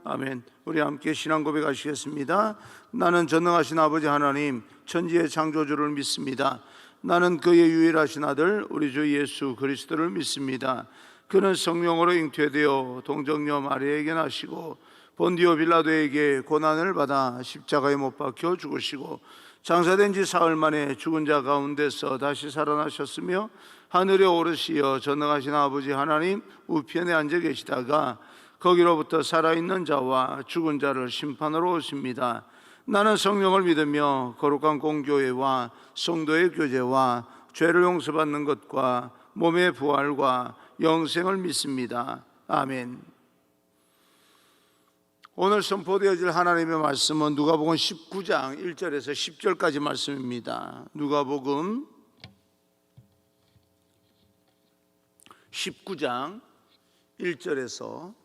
아멘. 우리 함께 신앙 고백하시겠습니다. 나는 전능하신 아버지 하나님 천지의 창조주를 믿습니다. 나는 그의 유일하신 아들 우리 주 예수 그리스도를 믿습니다. 그는 성령으로 잉태되어 동정녀 마리아에게 나시고 본디오 빌라도에게 고난을 받아 십자가에 못 박혀 죽으시고 장사된 지 사흘 만에 죽은 자 가운데서 다시 살아나셨으며 하늘에 오르시어 전능하신 아버지 하나님 우편에 앉아 계시다가 거기로부터 살아있는 자와 죽은 자를 심판하러 오십니다. 나는 성령을 믿으며 거룩한 공교회와 성도의 교제와 죄를 용서받는 것과 몸의 부활과 영생을 믿습니다. 아멘. 오늘 선포되어질 하나님의 말씀은 누가복음 19장 1절에서 10절까지 말씀입니다. 누가복음 19장 1절에서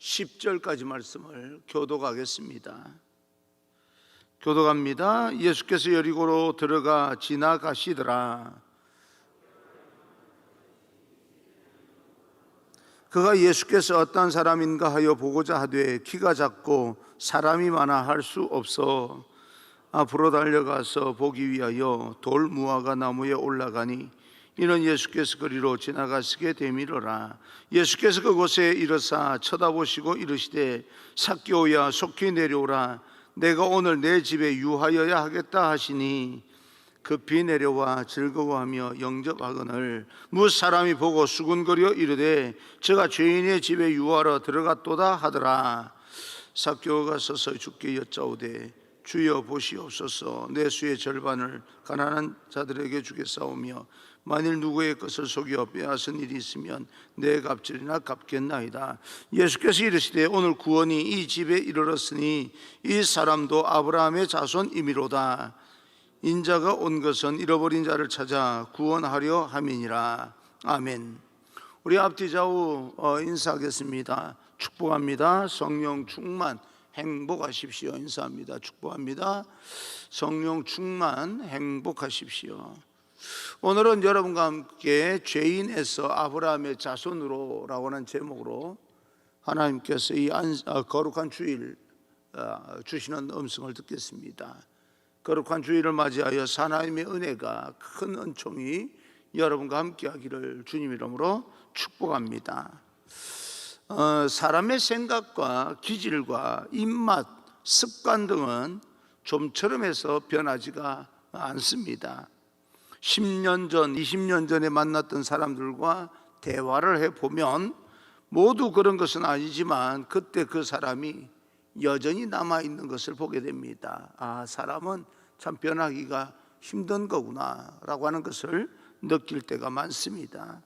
10절까지 말씀을 교독하겠습니다. 교독합니다. 예수께서 여리고로 들어가 지나가시더라. 그가 예수께서 어떤 사람인가 하여 보고자 하되 키가 작고 사람이 많아 할 수 없어 앞으로 달려가서 보기 위하여 돌 무화과 나무에 올라가니 이는 예수께서 그리로 지나가시게 되미러라. 예수께서 그곳에 이르사 쳐다보시고 이르시되 삭개오야 속히 내려오라. 내가 오늘 내 집에 유하여야 하겠다 하시니 급히 내려와 즐거워하며 영접하거늘 뭇 사람이 보고 수군거려 이르되 저가 죄인의 집에 유하러 들어갔도다 하더라. 삭개오가 서서 주께 여짜오되 주여 보시옵소서. 내 수의 절반을 가난한 자들에게 주겠사오며 만일 누구의 것을 속여 빼앗은 일이 있으면 내 값질이나 갚겠나이다. 예수께서 이르시되 오늘 구원이 이 집에 이르렀으니 이 사람도 아브라함의 자손이미로다. 인자가 온 것은 잃어버린 자를 찾아 구원하려 함이니라. 아멘. 우리 앞뒤 좌우 인사하겠습니다. 축복합니다. 성령 충만 행복하십시오. 인사합니다. 축복합니다. 성령 충만 행복하십시오. 오늘은 여러분과 함께 죄인에서 아브라함의 자손으로 라고 하는 제목으로 하나님께서 이 거룩한 주일 주시는 음성을 듣겠습니다. 거룩한 주일을 맞이하여 하나님의 은혜가 큰 은총이 여러분과 함께 하기를 주님 이름으로 축복합니다. 사람의 생각과 기질과 입맛, 습관 등은 좀처럼 해서 변하지가 않습니다. 10년 전, 20년 전에 만났던 사람들과 대화를 해보면 모두 그런 것은 아니지만 그때 그 사람이 여전히 남아있는 것을 보게 됩니다. 아, 사람은 참 변하기가 힘든 거구나 라고 하는 것을 느낄 때가 많습니다.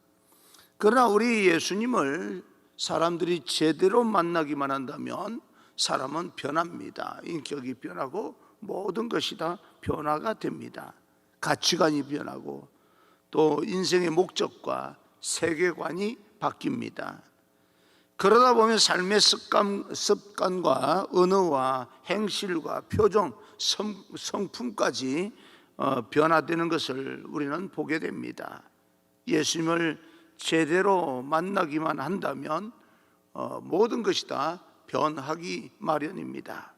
그러나 우리 예수님을 사람들이 제대로 만나기만 한다면 사람은 변합니다. 인격이 변하고 모든 것이 다 변화가 됩니다. 가치관이 변하고 또 인생의 목적과 세계관이 바뀝니다. 그러다 보면 삶의 습관과 언어와 행실과 표정, 성품까지 변화되는 것을 우리는 보게 됩니다. 예수님을 제대로 만나기만 한다면 모든 것이 다 변하기 마련입니다.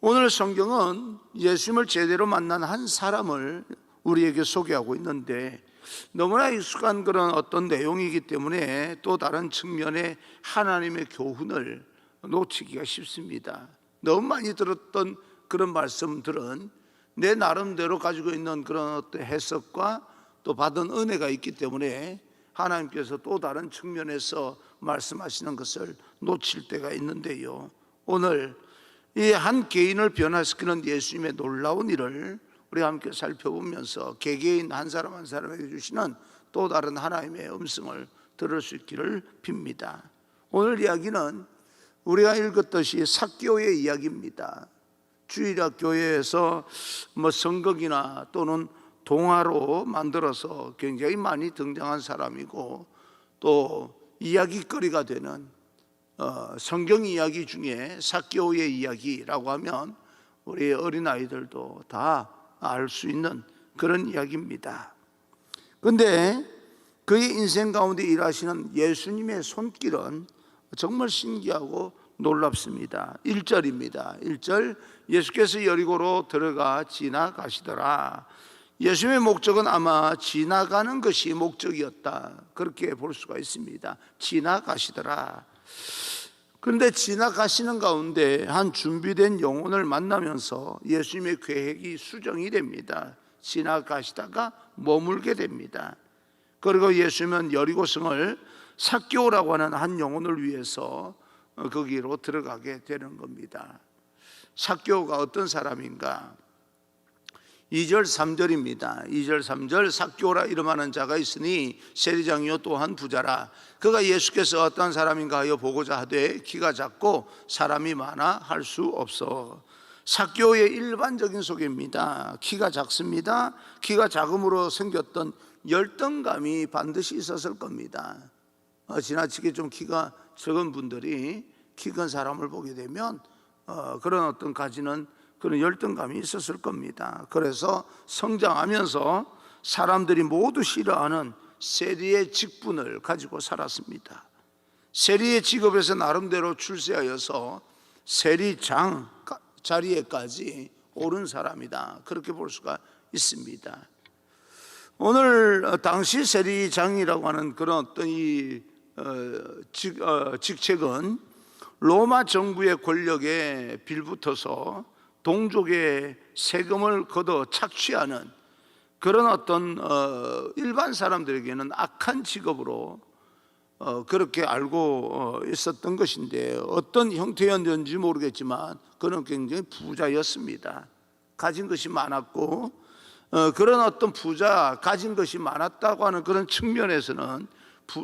오늘 성경은 예수님을 제대로 만난 한 사람을 우리에게 소개하고 있는데 너무나 익숙한 그런 어떤 내용이기 때문에 또 다른 측면의 하나님의 교훈을 놓치기가 쉽습니다. 너무 많이 들었던 그런 말씀들은 내 나름대로 가지고 있는 그런 어떤 해석과 또 받은 은혜가 있기 때문에 하나님께서 또 다른 측면에서 말씀하시는 것을 놓칠 때가 있는데요. 오늘 이 한 개인을 변화시키는 예수님의 놀라운 일을 우리가 함께 살펴보면서 개개인 한 사람 한 사람에게 주시는 또 다른 하나님의 음성을 들을 수 있기를 빕니다. 오늘 이야기는 우리가 읽었듯이 삭개오의 이야기입니다. 주일학 교회에서 성극이나 또는 동화로 만들어서 굉장히 많이 등장한 사람이고 또 이야기거리가 되는 성경 이야기 중에 삭개오의 이야기라고 하면 우리 어린아이들도 다 알 수 있는 그런 이야기입니다. 그런데 그의 인생 가운데 일하시는 예수님의 손길은 정말 신기하고 놀랍습니다. 1절입니다. 1절, 예수께서 여리고로 들어가 지나가시더라. 예수님의 목적은 아마 지나가는 것이 목적이었다, 그렇게 볼 수가 있습니다. 지나가시더라. 그런데 지나가시는 가운데 한 준비된 영혼을 만나면서 예수님의 계획이 수정이 됩니다. 지나가시다가 머물게 됩니다. 그리고 예수님은 여리고성을 삭개오라고 하는 한 영혼을 위해서 거기로 들어가게 되는 겁니다. 삭개오가 어떤 사람인가? 2절 3절입니다. 2절 3절, 삭개오라 이름하는 자가 있으니 세리장이요 또한 부자라. 그가 예수께서 어떤 사람인가 하여 보고자 하되 키가 작고 사람이 많아 할 수 없어. 삭개오의 일반적인 소개입니다. 키가 작습니다. 키가 작음으로 생겼던 열등감이 반드시 있었을 겁니다. 지나치게 좀 키가 적은 분들이 키 큰 사람을 보게 되면 그런 어떤 가지는 그런 열등감이 있었을 겁니다. 그래서 성장하면서 사람들이 모두 싫어하는 세리의 직분을 가지고 살았습니다. 세리의 직업에서 나름대로 출세하여서 세리장 자리에까지 오른 사람이다, 그렇게 볼 수가 있습니다. 오늘 당시 세리장이라고 하는 그런 어떤 이 직책은 로마 정부의 권력에 빌붙어서 동족의 세금을 걷어 착취하는 그런 어떤 일반 사람들에게는 악한 직업으로 그렇게 알고 있었던 것인데, 어떤 형태였는지 모르겠지만 그는 굉장히 부자였습니다. 가진 것이 많았고, 그런 어떤 부자, 가진 것이 많았다고 하는 그런 측면에서는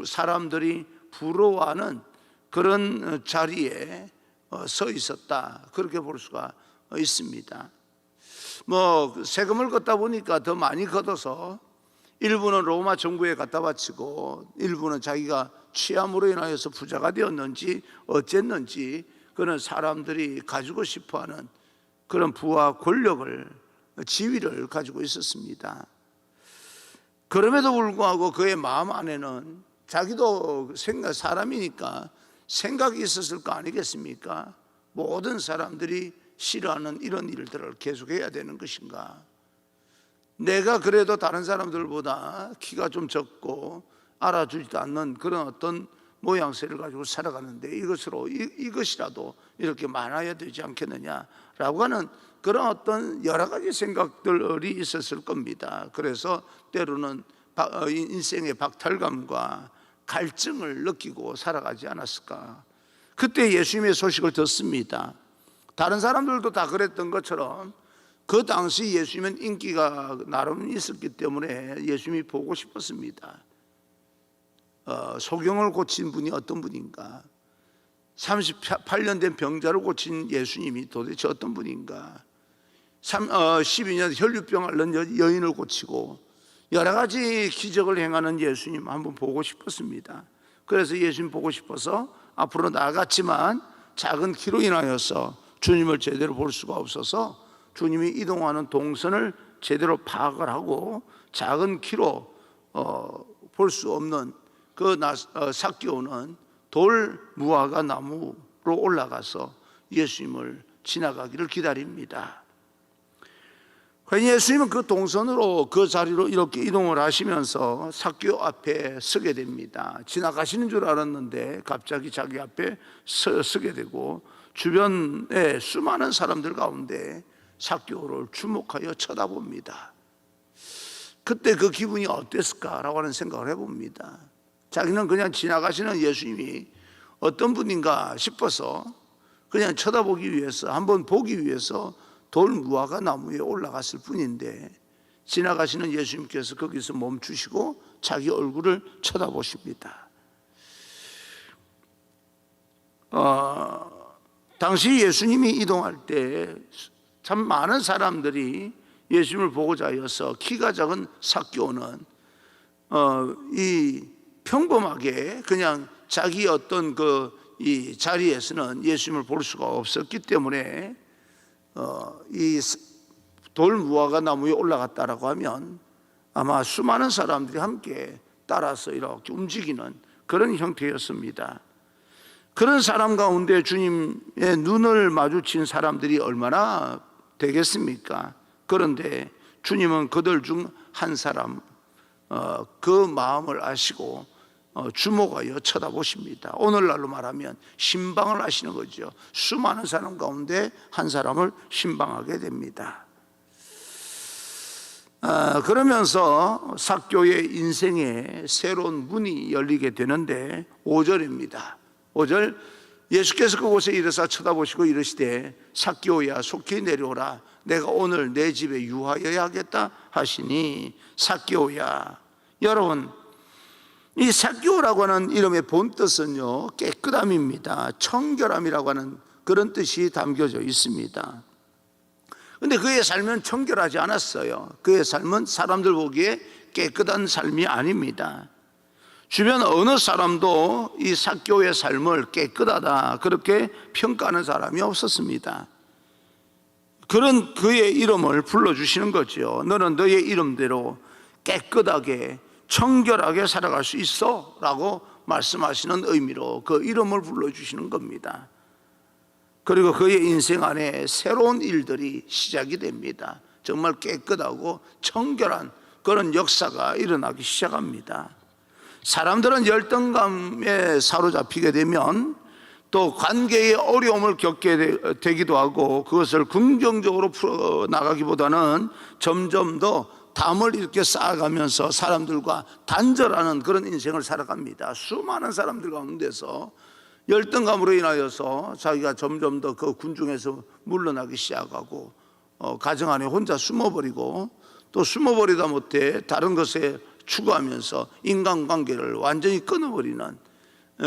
사람들이 부러워하는 그런 자리에 서 있었다, 그렇게 볼 수가 있습니다. 세금을 걷다 보니까 더 많이 걷어서 일부는 로마 정부에 갖다 바치고 일부는 자기가 취함으로 인하여서 부자가 되었는지 어쨌는지 그런 사람들이 가지고 싶어하는 그런 부와 권력을, 지위를 가지고 있었습니다. 그럼에도 불구하고 그의 마음 안에는 자기도 사람이니까 생각이 있었을 거 아니겠습니까? 모든 사람들이 싫어하는 이런 일들을 계속해야 되는 것인가? 내가 그래도 다른 사람들보다 키가 좀 적고 알아주지도 않는 그런 어떤 모양새를 가지고 살아가는데 이것이라도 이렇게 많아야 되지 않겠느냐라고 하는 그런 어떤 여러 가지 생각들이 있었을 겁니다. 그래서 때로는 인생의 박탈감과 갈증을 느끼고 살아가지 않았을까? 그때 예수님의 소식을 듣습니다. 다른 사람들도 다 그랬던 것처럼 그 당시 예수님은 인기가 나름 있었기 때문에 예수님이 보고 싶었습니다. 소경을 고친 분이 어떤 분인가? 38년 된 병자를 고친 예수님이 도대체 어떤 분인가? 12년 혈류병 앓는 여인을 고치고 여러 가지 기적을 행하는 예수님 한번 보고 싶었습니다. 그래서 예수님 보고 싶어서 앞으로 나아갔지만 작은 키로 인하여서 주님을 제대로 볼 수가 없어서 주님이 이동하는 동선을 제대로 파악을 하고 작은 키로 볼 수 없는 그 삭개오는 돌 무화과 나무로 올라가서 예수님을 지나가기를 기다립니다. 예수님은 그 동선으로 그 자리로 이렇게 이동을 하시면서 삭개오 앞에 서게 됩니다. 지나가시는 줄 알았는데 갑자기 자기 앞에 서게 되고 주변에 수많은 사람들 가운데 삭개오를 주목하여 쳐다봅니다. 그때 그 기분이 어땠을까라고 하는 생각을 해봅니다. 자기는 그냥 지나가시는 예수님이 어떤 분인가 싶어서 그냥 쳐다보기 위해서, 한번 보기 위해서 돌 무화과 나무에 올라갔을 뿐인데 지나가시는 예수님께서 거기서 멈추시고 자기 얼굴을 쳐다보십니다. 당시 예수님이 이동할 때 참 많은 사람들이 예수님을 보고자 하여서 키가 작은 삭개오는 이 평범하게 그냥 자기 어떤 이 자리에서는 예수님을 볼 수가 없었기 때문에 이 돌 무화과 나무에 올라갔다라고 하면 아마 수많은 사람들이 함께 따라서 이렇게 움직이는 그런 형태였습니다. 그런 사람 가운데 주님의 눈을 마주친 사람들이 얼마나 되겠습니까? 그런데 주님은 그들 중 한 사람, 그 마음을 아시고 주목하여 쳐다보십니다. 오늘날로 말하면 신방을 하시는 거죠. 수많은 사람 가운데 한 사람을 신방하게 됩니다. 그러면서 삭개오의 인생에 새로운 문이 열리게 되는데 5절입니다. 5절, 예수께서 그곳에 이르사 쳐다보시고 이르시되 삭개오야 속히 내려오라. 내가 오늘 내 집에 유하여야 하겠다 하시니, 삭개오야. 여러분, 이 삭개오라고 하는 이름의 본뜻은요, 깨끗함입니다. 청결함이라고 하는 그런 뜻이 담겨져 있습니다. 근데 그의 삶은 청결하지 않았어요. 그의 삶은 사람들 보기에 깨끗한 삶이 아닙니다. 주변 어느 사람도 이 삭개오의 삶을 깨끗하다 그렇게 평가하는 사람이 없었습니다. 그런 그의 이름을 불러주시는 거죠. 너는 너의 이름대로 깨끗하게 청결하게 살아갈 수 있어 라고 말씀하시는 의미로 그 이름을 불러주시는 겁니다. 그리고 그의 인생 안에 새로운 일들이 시작이 됩니다. 정말 깨끗하고 청결한 그런 역사가 일어나기 시작합니다. 사람들은 열등감에 사로잡히게 되면 또 관계의 어려움을 겪게 되기도 하고, 그것을 긍정적으로 풀어나가기보다는 점점 더 담을 이렇게 쌓아가면서 사람들과 단절하는 그런 인생을 살아갑니다. 수많은 사람들 가운데서 열등감으로 인하여서 자기가 점점 더 그 군중에서 물러나기 시작하고, 가정 안에 혼자 숨어버리고, 또 숨어버리다 못해 다른 것에 추구하면서 인간관계를 완전히 끊어버리는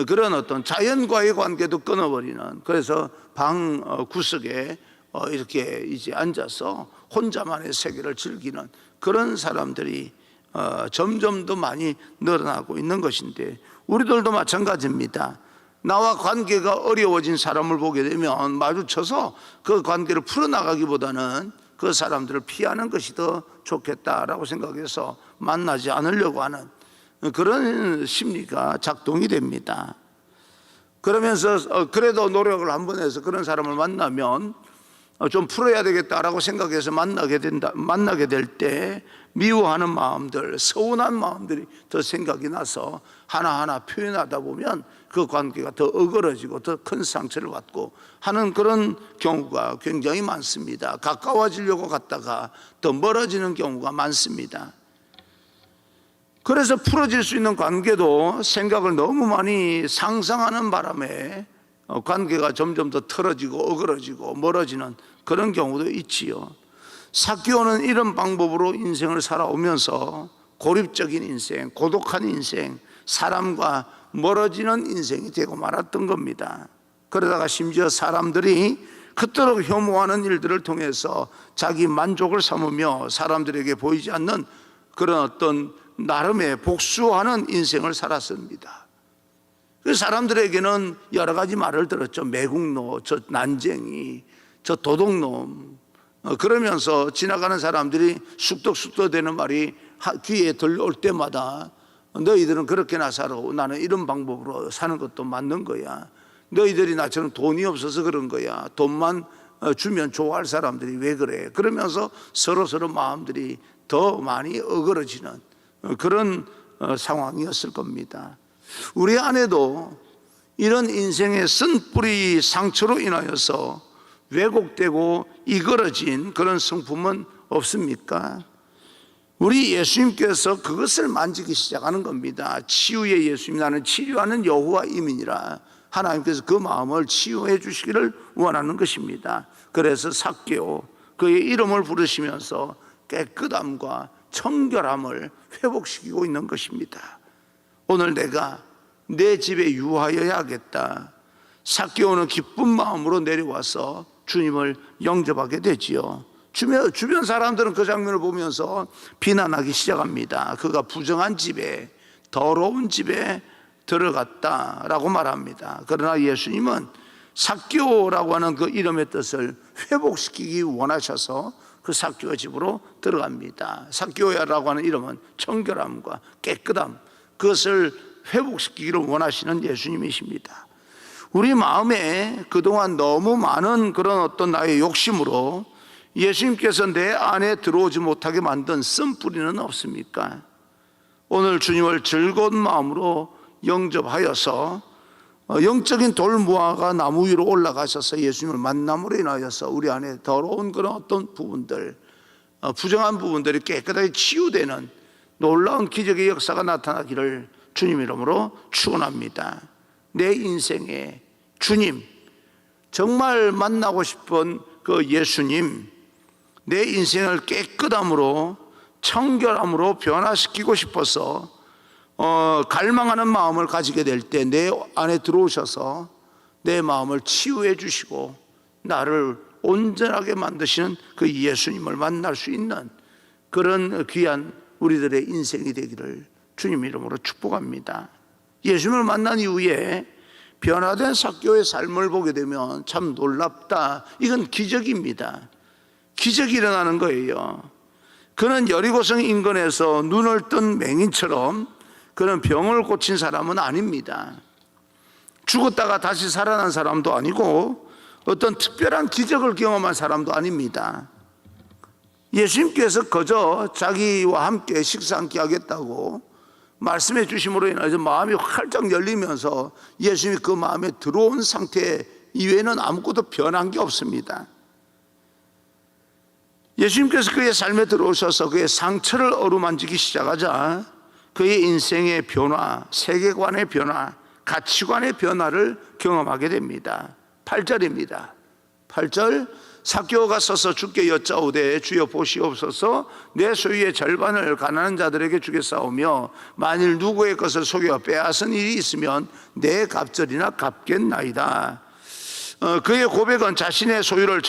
그런 어떤 자연과의 관계도 끊어버리는, 그래서 방 구석에 이렇게 이제 앉아서 혼자만의 세계를 즐기는 그런 사람들이 점점 더 많이 늘어나고 있는 것인데, 우리들도 마찬가지입니다. 나와 관계가 어려워진 사람을 보게 되면 마주쳐서 그 관계를 풀어나가기보다는 그 사람들을 피하는 것이 더 좋겠다라고 생각해서 만나지 않으려고 하는 그런 심리가 작동이 됩니다. 그러면서 그래도 노력을 한번 해서 그런 사람을 만나면 좀 풀어야 되겠다라고 생각해서 만나게 될 때 미워하는 마음들, 서운한 마음들이 더 생각이 나서 하나하나 표현하다 보면 그 관계가 더 어그러지고 더 큰 상처를 받고 하는 그런 경우가 굉장히 많습니다. 가까워지려고 갔다가 더 멀어지는 경우가 많습니다. 그래서 풀어질 수 있는 관계도 생각을 너무 많이 상상하는 바람에 관계가 점점 더 틀어지고 어그러지고 멀어지는 그런 경우도 있지요. 삭개오는 이런 방법으로 인생을 살아오면서 고립적인 인생, 고독한 인생, 사람과 멀어지는 인생이 되고 말았던 겁니다. 그러다가 심지어 사람들이 그토록 혐오하는 일들을 통해서 자기 만족을 삼으며 사람들에게 보이지 않는 그런 어떤 나름의 복수하는 인생을 살았습니다. 그 사람들에게는 여러 가지 말을 들었죠. 매국노, 저 난쟁이, 저 도둑놈. 그러면서 지나가는 사람들이 쑥덕쑥덕대는 말이 귀에 들려올 때마다 너희들은 그렇게나 살아. 나는 이런 방법으로 사는 것도 맞는 거야. 너희들이 나처럼 돈이 없어서 그런 거야. 돈만 주면 좋아할 사람들이 왜 그래. 그러면서 서로 마음들이 더 많이 어그러지는 그런 상황이었을 겁니다. 우리 안에도 이런 인생의 쓴뿌리 상처로 인하여서 왜곡되고 이그러진 그런 성품은 없습니까? 우리 예수님께서 그것을 만지기 시작하는 겁니다. 치유의 예수님, 나는 치료하는 여호와 이민이라. 하나님께서 그 마음을 치유해 주시기를 원하는 것입니다. 그래서 삭개오, 그의 이름을 부르시면서 깨끗함과 청결함을 회복시키고 있는 것입니다. 오늘 내가 내 집에 유하여야 하겠다. 삭개오는 기쁜 마음으로 내려와서 주님을 영접하게 되지요. 주변 사람들은 그 장면을 보면서 비난하기 시작합니다. 그가 부정한 집에, 더러운 집에 들어갔다라고 말합니다. 그러나 예수님은 삭개오라고 하는 그 이름의 뜻을 회복시키기 원하셔서 그 삭개오 집으로 들어갑니다. 삭개오야라고 하는 이름은 청결함과 깨끗함, 그것을 회복시키기를 원하시는 예수님이십니다. 우리 마음에 그동안 너무 많은 그런 어떤 나의 욕심으로 예수님께서 내 안에 들어오지 못하게 만든 쓴뿌리는 없습니까? 오늘 주님을 즐거운 마음으로 영접하여서 영적인 돌무화과 나무 위로 올라가셔서 예수님을 만남으로 인하여서 우리 안에 더러운 그런 어떤 부분들, 부정한 부분들이 깨끗하게 치유되는 놀라운 기적의 역사가 나타나기를 주님 이름으로 축원합니다. 내 인생에 주님, 정말 만나고 싶은 그 예수님, 내 인생을 깨끗함으로 청결함으로 변화시키고 싶어서 갈망하는 마음을 가지게 될 때 내 안에 들어오셔서 내 마음을 치유해 주시고 나를 온전하게 만드시는 그 예수님을 만날 수 있는 그런 귀한 우리들의 인생이 되기를 주님 이름으로 축복합니다. 예수님을 만난 이후에 변화된 삭개오의 삶을 보게 되면 참 놀랍다. 이건 기적입니다. 기적이 일어나는 거예요. 그는 여리고성 인근에서 눈을 뜬 맹인처럼 그는 병을 고친 사람은 아닙니다. 죽었다가 다시 살아난 사람도 아니고 어떤 특별한 기적을 경험한 사람도 아닙니다. 예수님께서 그저 자기와 함께 식사 함께 하겠다고 말씀해 주심으로 인해서 마음이 활짝 열리면서 예수님이 그 마음에 들어온 상태 이외에는 아무것도 변한 게 없습니다. 예수님께서 그의 삶에 들어오셔서 그의 상처를 어루만지기 시작하자 그의 인생의 변화, 세계관의 변화, 가치관의 변화를 경험하게 됩니다. 8절입니다. 8절, 삭개오가 서서 주께 여짜오되 주여 보시옵소서 내 소유의 절반을 가난한 자들에게 주겠사오며 만일 누구의 것을 속여 빼앗은 일이 있으면 내 갑절이나 갚겠나이다. 그의 고백은 자신의 소유의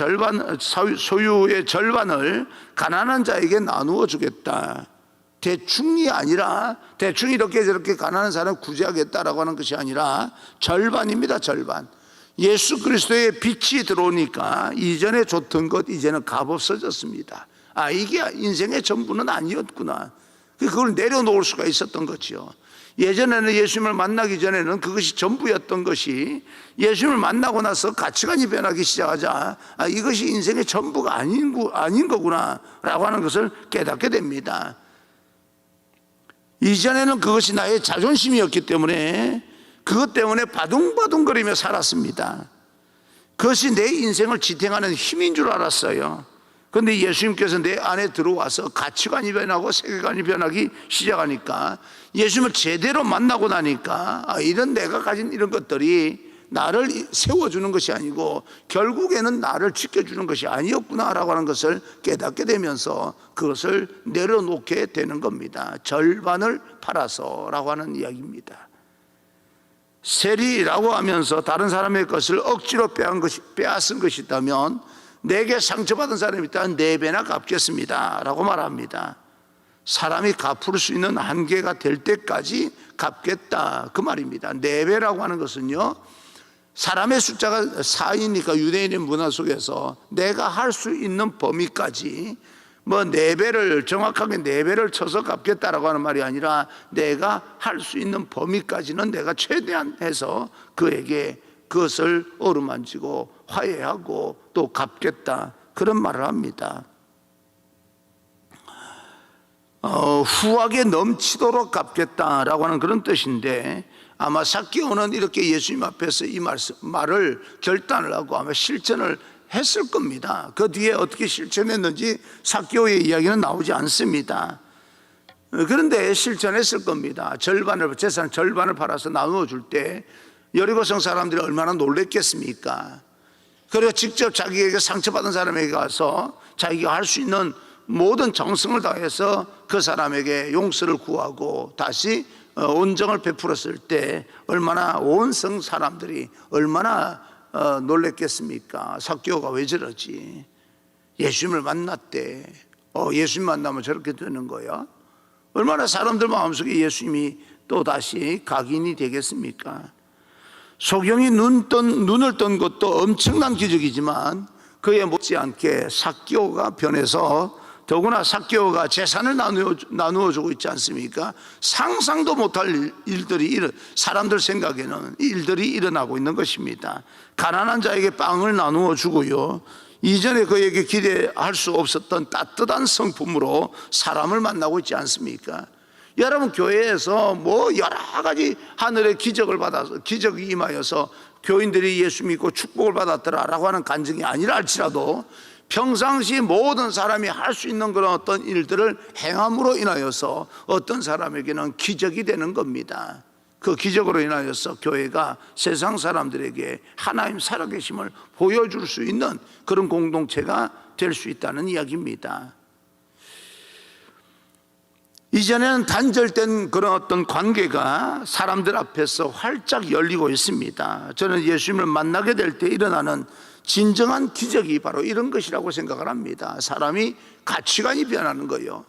절반을 가난한 자에게 나누어 주겠다. 대충이 아니라 대충 이렇게 저렇게 가난한 사람을 구제하겠다라고 하는 것이 아니라 절반입니다. 절반. 예수 그리스도의 빛이 들어오니까 이전에 줬던 것 이제는 값없어졌습니다. 이게 인생의 전부는 아니었구나. 그걸 내려놓을 수가 있었던 거죠. 예전에는 예수님을 만나기 전에는 그것이 전부였던 것이 예수님을 만나고 나서 가치관이 변하기 시작하자 이것이 인생의 전부가 아닌 거구나 라고 하는 것을 깨닫게 됩니다. 이전에는 그것이 나의 자존심이었기 때문에 그것 때문에 바둥바둥거리며 살았습니다. 그것이 내 인생을 지탱하는 힘인 줄 알았어요. 그런데 예수님께서 내 안에 들어와서 가치관이 변하고 세계관이 변하기 시작하니까 예수님을 제대로 만나고 나니까 이런 내가 가진 이런 것들이 나를 세워주는 것이 아니고 결국에는 나를 지켜주는 것이 아니었구나라고 하는 것을 깨닫게 되면서 그것을 내려놓게 되는 겁니다. 절반을 팔아서라고 하는 이야기입니다. 세리라고 하면서 다른 사람의 것을 억지로 빼앗은 것이 있다면 내게 상처받은 사람이 있다면 4배나 갚겠습니다 라고 말합니다. 사람이 갚을 수 있는 한계가 될 때까지 갚겠다 그 말입니다. 4배라고 하는 것은요, 사람의 숫자가 4이니까 유대인의 문화 속에서 내가 할 수 있는 범위까지 4배를 정확하게 4배를 쳐서 갚겠다라고 하는 말이 아니라 내가 할 수 있는 범위까지는 내가 최대한 해서 그에게 그것을 어루만지고 화해하고 또 갚겠다 그런 말을 합니다. 후하게 넘치도록 갚겠다라고 하는 그런 뜻인데 아마 삭개오는 이렇게 예수님 앞에서 이 말을 결단을 하고 아마 실천을 했을 겁니다. 그 뒤에 어떻게 실천했는지 삭개오의 이야기는 나오지 않습니다. 그런데 실천했을 겁니다. 재산 절반을 팔아서 나누어 줄 때 여리고성 사람들이 얼마나 놀랬겠습니까? 그리고 직접 자기에게 상처받은 사람에게 가서 자기가 할 수 있는 모든 정성을 다해서 그 사람에게 용서를 구하고 다시 온정을 베풀었을 때 얼마나 온 성 사람들이 얼마나 놀랬겠습니까? 삭개오가 왜 저러지? 예수님을 만났대. 예수님 만나면 저렇게 되는 거야? 얼마나 사람들 마음속에 예수님이 또 다시 각인이 되겠습니까? 소경이 눈을 뜬 것도 엄청난 기적이지만 그에 못지않게 삭개오가 변해서 더구나 삭개오가 재산을 나누어 주고 있지 않습니까? 상상도 못할 일들이 사람들 생각에는 일들이 일어나고 있는 것입니다. 가난한 자에게 빵을 나누어 주고요, 이전에 그에게 기대할 수 없었던 따뜻한 성품으로 사람을 만나고 있지 않습니까? 여러분, 교회에서 뭐 여러 가지 하늘의 기적을 받아서, 기적이 임하여서 교인들이 예수 믿고 축복을 받았더라라고 하는 간증이 아니라 할지라도 평상시 모든 사람이 할 수 있는 그런 어떤 일들을 행함으로 인하여서 어떤 사람에게는 기적이 되는 겁니다. 그 기적으로 인하여서 교회가 세상 사람들에게 하나님 살아계심을 보여줄 수 있는 그런 공동체가 될 수 있다는 이야기입니다. 이전에는 단절된 그런 어떤 관계가 사람들 앞에서 활짝 열리고 있습니다. 저는 예수님을 만나게 될 때 일어나는 진정한 기적이 바로 이런 것이라고 생각을 합니다. 사람이 가치관이 변하는 거예요.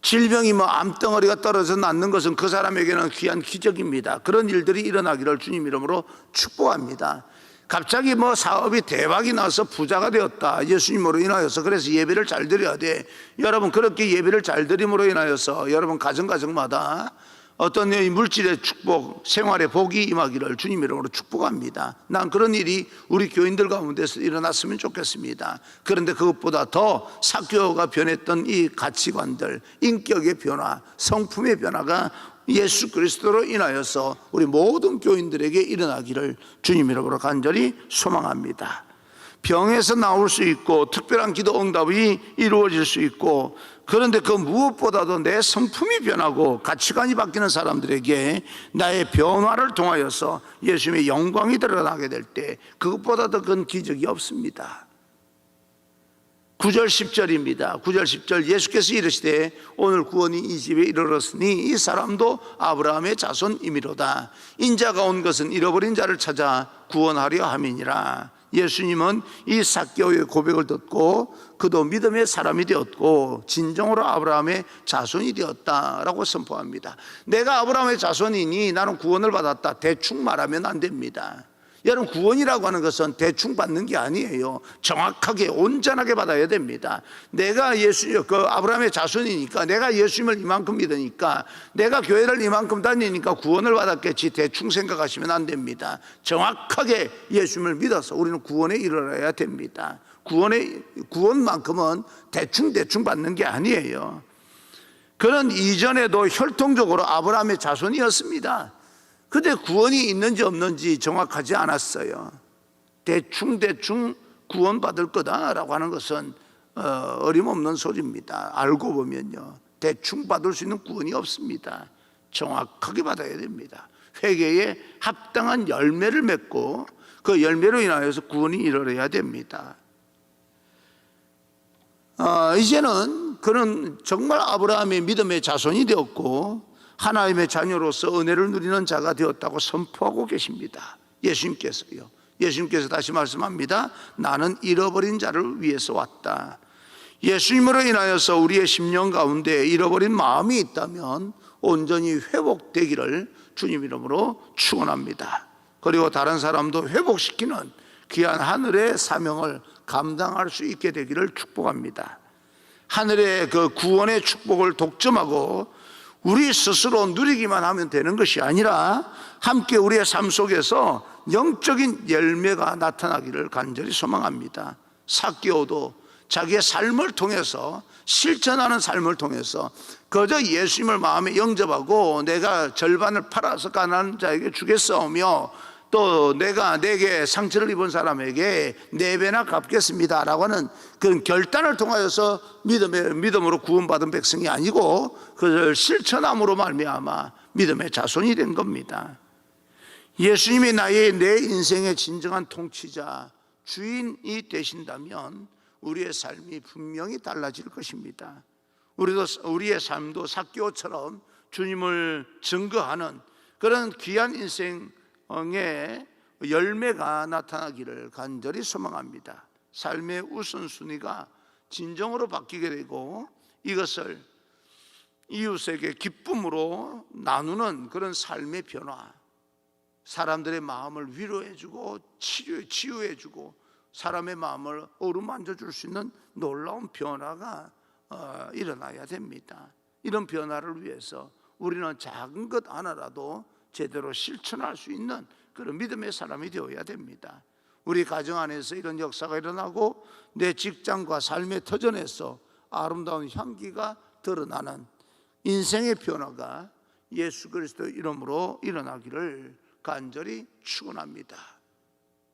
질병이 암덩어리가 떨어져 낫는 것은 그 사람에게는 귀한 기적입니다. 그런 일들이 일어나기를 주님 이름으로 축복합니다. 갑자기 사업이 대박이 나서 부자가 되었다, 예수님으로 인하여서. 그래서 예배를 잘 드려야 돼. 여러분, 그렇게 예배를 잘 드림으로 인하여서 여러분 가정마다 어떤 물질의 축복, 생활의 복이 임하기를 주님 이름으로 축복합니다. 난 그런 일이 우리 교인들 가운데서 일어났으면 좋겠습니다. 그런데 그것보다 더 삭개오가 변했던 이 가치관들, 인격의 변화, 성품의 변화가 예수 그리스도로 인하여서 우리 모든 교인들에게 일어나기를 주님 이름으로 간절히 소망합니다. 병에서 나올 수 있고 특별한 기도 응답이 이루어질 수 있고, 그런데 그 무엇보다도 내 성품이 변하고 가치관이 바뀌는 사람들에게 나의 변화를 통하여서 예수님의 영광이 드러나게 될 때 그것보다 더 큰 기적이 없습니다. 9절 10절입니다. 9절 10절, 예수께서 이르시되 오늘 구원이 이 집에 이르렀으니 이 사람도 아브라함의 자손이미로다. 인자가 온 것은 잃어버린 자를 찾아 구원하려 함이니라. 예수님은 이 삭개오의 고백을 듣고 그도 믿음의 사람이 되었고 진정으로 아브라함의 자손이 되었다라고 선포합니다. 내가 아브라함의 자손이니 나는 구원을 받았다, 대충 말하면 안 됩니다. 여러분, 구원이라고 하는 것은 대충 받는 게 아니에요. 정확하게 온전하게 받아야 됩니다. 내가 아브라함의 자손이니까, 내가 예수님을 이만큼 믿으니까, 내가 교회를 이만큼 다니니까 구원을 받았겠지, 대충 생각하시면 안 됩니다. 정확하게 예수님을 믿어서 우리는 구원에 이르러야 됩니다. 구원만큼은 대충 받는 게 아니에요. 그는 이전에도 혈통적으로 아브라함의 자손이었습니다. 근데 구원이 있는지 없는지 정확하지 않았어요. 대충 구원받을 거다라고 하는 것은 어림없는 소리입니다. 알고 보면요, 대충 받을 수 있는 구원이 없습니다. 정확하게 받아야 됩니다. 회개에 합당한 열매를 맺고 그 열매로 인하여서 구원이 이르러야 됩니다. 이제는 그는 정말 아브라함의 믿음의 자손이 되었고 하나님의 자녀로서 은혜를 누리는 자가 되었다고 선포하고 계십니다. 예수님께서 다시 말씀합니다. 나는 잃어버린 자를 위해서 왔다. 예수님으로 인하여서 우리의 심령 가운데 잃어버린 마음이 있다면 온전히 회복되기를 주님 이름으로 축원합니다. 그리고 다른 사람도 회복시키는 귀한 하늘의 사명을 감당할 수 있게 되기를 축복합니다. 하늘의 그 구원의 축복을 독점하고 우리 스스로 누리기만 하면 되는 것이 아니라 함께 우리의 삶 속에서 영적인 열매가 나타나기를 간절히 소망합니다. 삭개오도 자기의 삶을 통해서, 실천하는 삶을 통해서 그저 예수님을 마음에 영접하고 내가 절반을 팔아서 가난한 자에게 주겠사오며 또 내가 내게 상처를 입은 사람에게 4배나 갚겠습니다 라고 하는 그런 결단을 통하여서 믿음으로 구원받은 백성이 아니고 그걸 실천함으로 말미암아 믿음의 자손이 된 겁니다. 예수님이 내 인생의 진정한 통치자, 주인이 되신다면 우리의 삶이 분명히 달라질 것입니다. 우리의 삶도 삭개오처럼 주님을 증거하는 그런 귀한 인생의 열매가 나타나기를 간절히 소망합니다. 삶의 우선순위가 진정으로 바뀌게 되고 이것을 이웃에게 기쁨으로 나누는 그런 삶의 변화, 사람들의 마음을 위로해주고 치유해주고 사람의 마음을 어루만져 줄 수 있는 놀라운 변화가 일어나야 됩니다. 이런 변화를 위해서 우리는 작은 것 하나라도 제대로 실천할 수 있는 그런 믿음의 사람이 되어야 됩니다. 우리 가정 안에서 이런 역사가 일어나고 내 직장과 삶의 터전에서 아름다운 향기가 드러나는 인생의 변화가 예수 그리스도 이름으로 일어나기를 간절히 축원합니다.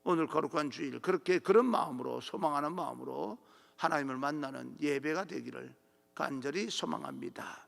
오늘 거룩한 주일 그렇게 그런 마음으로 소망하는 마음으로 하나님을 만나는 예배가 되기를 간절히 소망합니다.